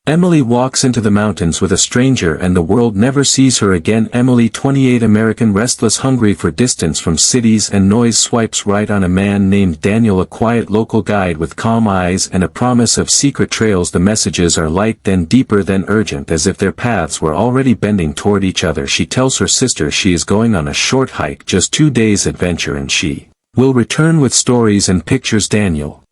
Emily walks into the mountains with a stranger and the world never sees her again. Emily 28 American restless hungry for distance from cities and noise swipes right on a man named Daniel, a quiet local guide with calm eyes and a promise of secret trails. The messages are light then deeper then urgent, as if their paths were already bending toward each other. She tells her sister she is going on a short hike, just 2 days adventure, and she will return with stories and pictures. Daniel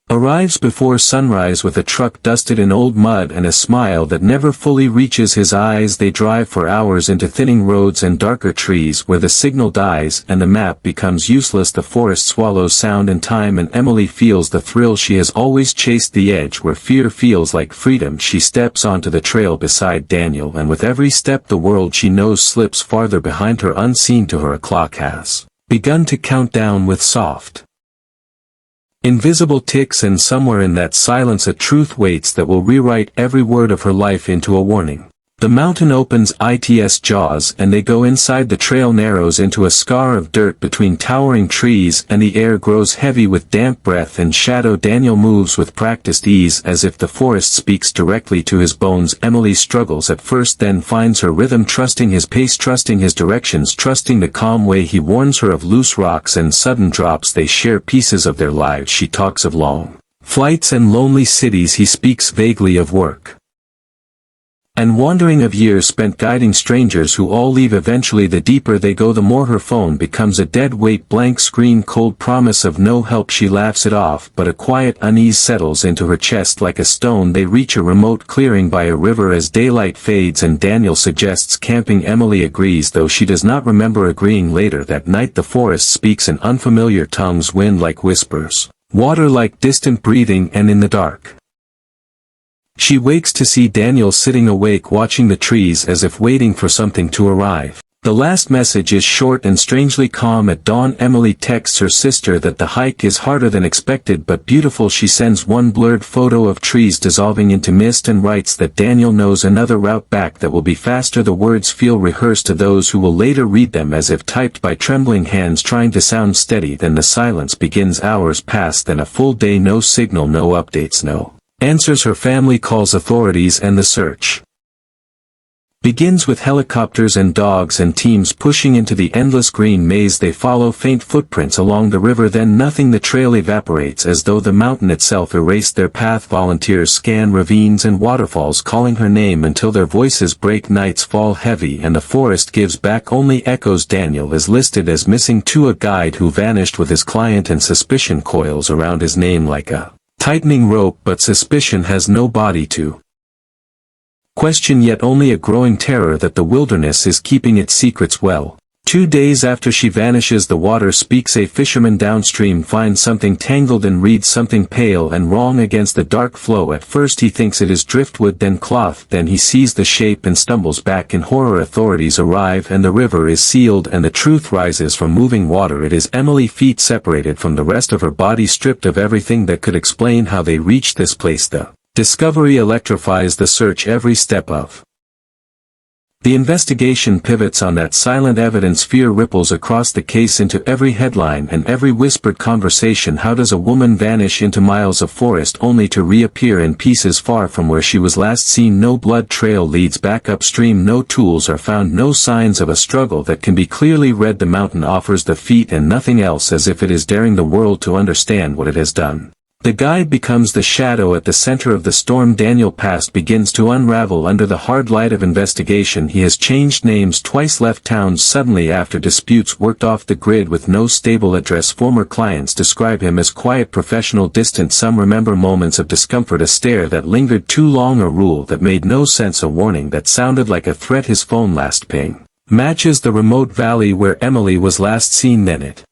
arrives before sunrise with a truck dusted in old mud and a smile that never fully reaches his eyes. They drive for hours into thinning roads and darker trees where the signal dies and the map becomes useless. The forest swallows sound and time, and Emily feels the thrill she has always chased, the edge where fear feels like freedom. She steps onto the trail beside Daniel, and with every step the world she knows slips farther behind her, unseen to her. A clock has begun to count down with soft, invisible ticks, and somewhere in that silence a truth waits that will rewrite every word of her life into a warning. The mountain opens its jaws and they go inside. The trail narrows into a scar of dirt between towering trees, and the air grows heavy with damp breath and shadow. Daniel moves with practiced ease as if the forest speaks directly to his bones. Emily struggles at first, then finds her rhythm, trusting his pace, trusting his directions, trusting the calm way he warns her of loose rocks and sudden drops. They share pieces of their lives. She talks of long flights and lonely cities. He speaks vaguely of work and wandering, of years spent guiding strangers who all leave eventually. The deeper they go, the more her phone becomes a dead weight, blank screen, cold promise of no help. She laughs it off, but a quiet unease settles into her chest like a stone. They reach a remote clearing by a river as daylight fades, and Daniel suggests camping. Emily agrees, though she does not remember agreeing later. That night the forest speaks in unfamiliar tongues, wind like whispers, water like distant breathing, and in the dark she wakes to see Daniel sitting awake watching the trees as if waiting for something to arrive. The last message is short and strangely calm. At dawn Emily texts her sister that the hike is harder than expected but beautiful. She sends one blurred photo of trees dissolving into mist and writes that Daniel knows another route back that will be faster. The words feel rehearsed to those who will later read them, as if typed by trembling hands trying to sound steady. Then the silence begins. Hours pass, then a full day, no signal, no updates, no answers. Her family calls authorities, and the search begins with helicopters and dogs and teams pushing into the endless green maze. They follow faint footprints along the river, then nothing. The trail evaporates as though the mountain itself erased their path. Volunteers scan ravines and waterfalls, calling her name until their voices break. Nights fall heavy and the forest gives back only echoes. Daniel is listed as missing too, a guide who vanished with his client, and suspicion coils around his name like a tightening rope, but suspicion has no body to question, yet only a growing terror that the wilderness is keeping its secrets well. 2 days after she vanishes the water speaks. A fisherman downstream finds something tangled and reads something pale and wrong against the dark flow. At first he thinks it is driftwood, then cloth, then he sees the shape and stumbles back in horror. Authorities arrive and the river is sealed and the truth rises from moving water. It is Emily, feet separated from the rest of her body, stripped of everything that could explain how they reached this place. The discovery electrifies the search every step of the investigation pivots on that silent evidence. Fear ripples across the case into every headline and every whispered conversation. How does a woman vanish into miles of forest only to reappear in pieces far from where she was last seen? No blood trail leads back upstream, no tools are found, no signs of a struggle that can be clearly read. The mountain offers the feet and nothing else, as if it is daring the world to understand what it has done. The guide becomes the shadow at the center of the storm. Daniel's past begins to unravel under the hard light of investigation. He has changed names twice, left towns suddenly after disputes, worked off the grid with no stable address. Former clients describe him as quiet, professional, distant. Some remember moments of discomfort, a stare that lingered too long, a rule that made no sense, a warning that sounded like a threat. His phone last ping matches the remote valley where Emily was last seen, then it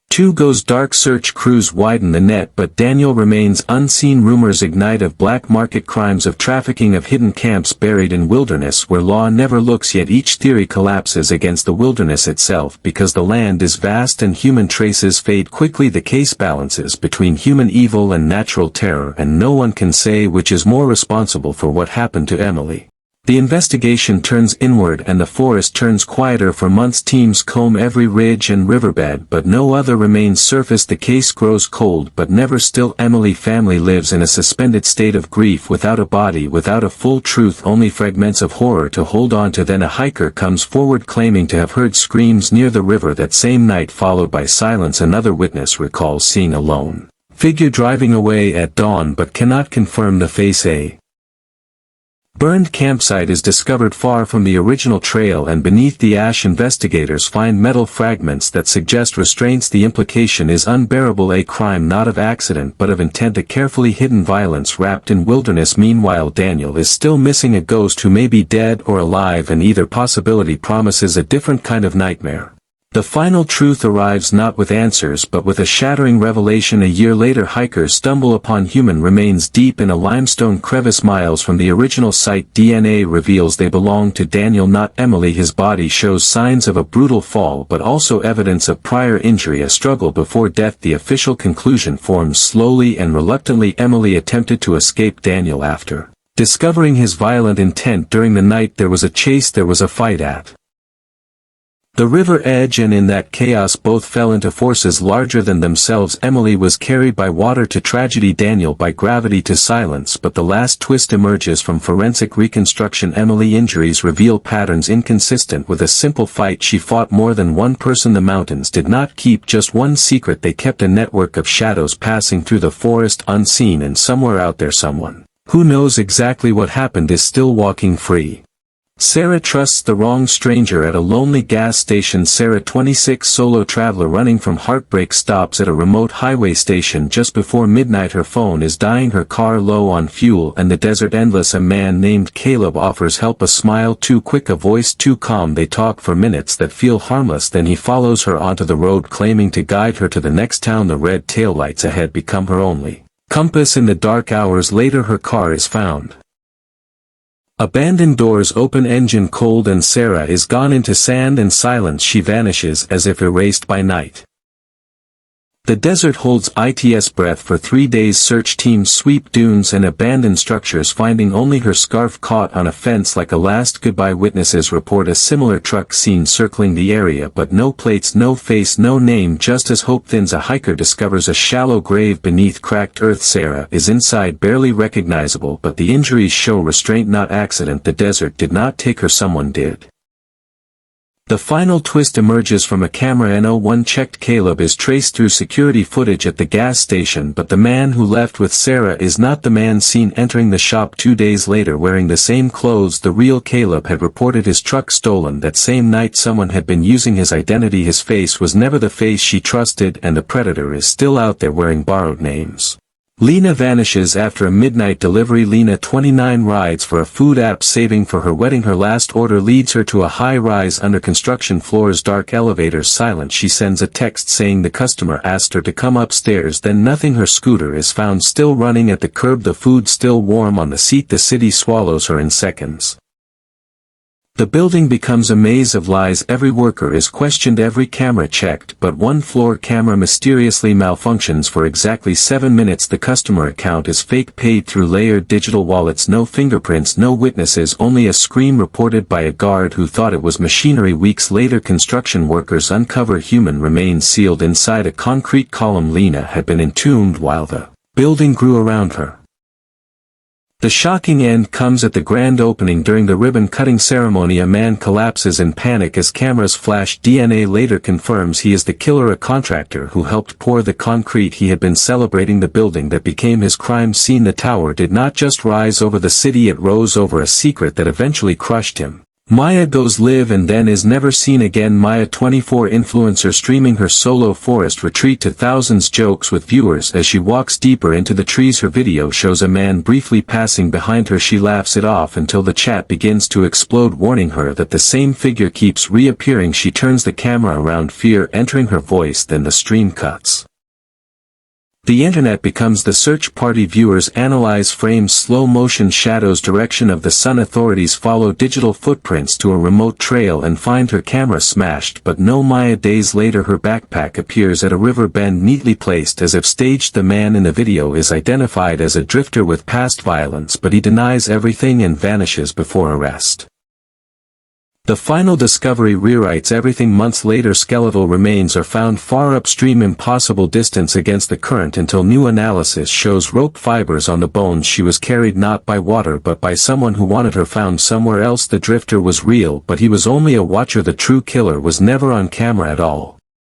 too goes dark. Search crews widen the net, but Daniel remains unseen. Rumors ignite of black market crimes, of trafficking, of hidden camps buried in wilderness where law never looks. Yet each theory collapses against the wilderness itself, because the land is vast and human traces fade quickly. The case balances between human evil and natural terror, and no one can say which is more responsible for what happened to Emily. The investigation turns inward and the forest turns quieter for months. Teams comb every ridge and riverbed but no other remains surface. The case grows cold but never still. Emily family lives in a suspended state of grief, without a body, without a full truth, only fragments of horror to hold on to. Then a hiker comes forward claiming to have heard screams near the river that same night, followed by silence. Another witness recalls seeing a lone figure driving away at dawn but cannot confirm the face. A burned campsite is discovered far from the original trail, and beneath the ash investigators find metal fragments that suggest restraints. The implication is unbearable: a crime not of accident but of intent, a carefully hidden violence wrapped in wilderness. Meanwhile, Daniel is still missing, a ghost who may be dead or alive, and either possibility promises a different kind of nightmare. The final truth arrives not with answers but with a shattering revelation. A year later, hikers stumble upon human remains deep in a limestone crevice miles from the original site. DNA reveals they belong to Daniel, not Emily. His body shows signs of a brutal fall but also evidence of prior injury, a struggle before death. The official conclusion forms slowly and reluctantly: Emily attempted to escape Daniel after discovering his violent intent. During the night there was a chase, there was a fight at the river edge, and in that chaos both fell into forces larger than themselves. Emily was carried by water to tragedy, Daniel by gravity to silence. But the last twist emerges from forensic reconstruction. Emily injuries reveal patterns inconsistent with a simple fight. She fought more than one person. The mountains did not keep just one secret, they kept a network of shadows passing through the forest unseen, and somewhere out there someone who knows exactly what happened is still walking free. Sarah trusts the wrong stranger at a lonely gas station. Sarah, 26, solo traveler running from heartbreak, stops at a remote highway station just before midnight. Her phone is dying, her car low on fuel, and the desert endless. A man named Caleb offers help, a smile too quick, a voice too calm. They talk for minutes that feel harmless, then he follows her onto the road claiming to guide her to the next town. The red taillights ahead become her only compass in the dark. Hours later her car is found abandoned, doors open, engine cold, and Sarah is gone into sand and silence. She vanishes as if erased by night. The desert holds its breath for 3 days. Search teams sweep dunes and abandoned structures, finding only her scarf caught on a fence like a last goodbye. Witnesses report a similar truck seen circling the area, but no plates, no face, no name. Just as hope thins, a hiker discovers a shallow grave beneath cracked earth. Sarah is inside, barely recognizable, but the injuries show restraint, not accident. The desert did not take her, someone did. The final twist emerges from a camera. No one checked. Caleb is traced through security footage at the gas station, but the man who left with Sarah is not the man seen entering the shop 2 days later wearing the same clothes. The real Caleb had reported his truck stolen that same night. Someone had been using his identity. His face was never the face she trusted, and the predator is still out there wearing borrowed names. Lena vanishes after a midnight delivery. Lena, 29, rides for a food app saving for her wedding. Her last order leads her to a high-rise under construction floors, dark elevators, silent. She sends a text saying the customer asked her to come upstairs, then nothing. Her scooter is found still running at the curb, the food still warm on the seat. The city swallows her in seconds. The building becomes a maze of lies. Every worker is questioned, every camera checked, but one floor camera mysteriously malfunctions for exactly 7 minutes. The customer account is fake, paid through layered digital wallets. No fingerprints, no witnesses, only a scream reported by a guard who thought it was machinery. Weeks later, construction workers uncover human remains sealed inside a concrete column. Lena had been entombed while the building grew around her. The shocking end comes at the grand opening. During the ribbon-cutting ceremony, a man collapses in panic as cameras flash. DNA later confirms he is the killer, a contractor who helped pour the concrete. He had been celebrating the building that became his crime scene. The tower did not just rise over the city, it rose over a secret that eventually crushed him. Maya goes live and then is never seen again. Maya, 24, influencer streaming her solo forest retreat to thousands, jokes with viewers as she walks deeper into the trees. Her video shows a man briefly passing behind her. She laughs it off until the chat begins to explode, warning her that the same figure keeps reappearing. She turns the camera around, fear entering her voice, then the stream cuts. The internet becomes the search party. Viewers analyze frames, slow motion shadows, direction of the sun. Authorities follow digital footprints to a remote trail and find her camera smashed, but no Maya. Days later her backpack appears at a river bend, neatly placed as if staged. The man in the video is identified as a drifter with past violence, but he denies everything and vanishes before arrest. The final discovery rewrites everything. Months later skeletal remains are found far upstream, impossible distance against the current, until new analysis shows rope fibers on the bones. She was carried not by water but by someone who wanted her found somewhere else. The drifter was real, but he was only a watcher. The true killer was never on camera at all.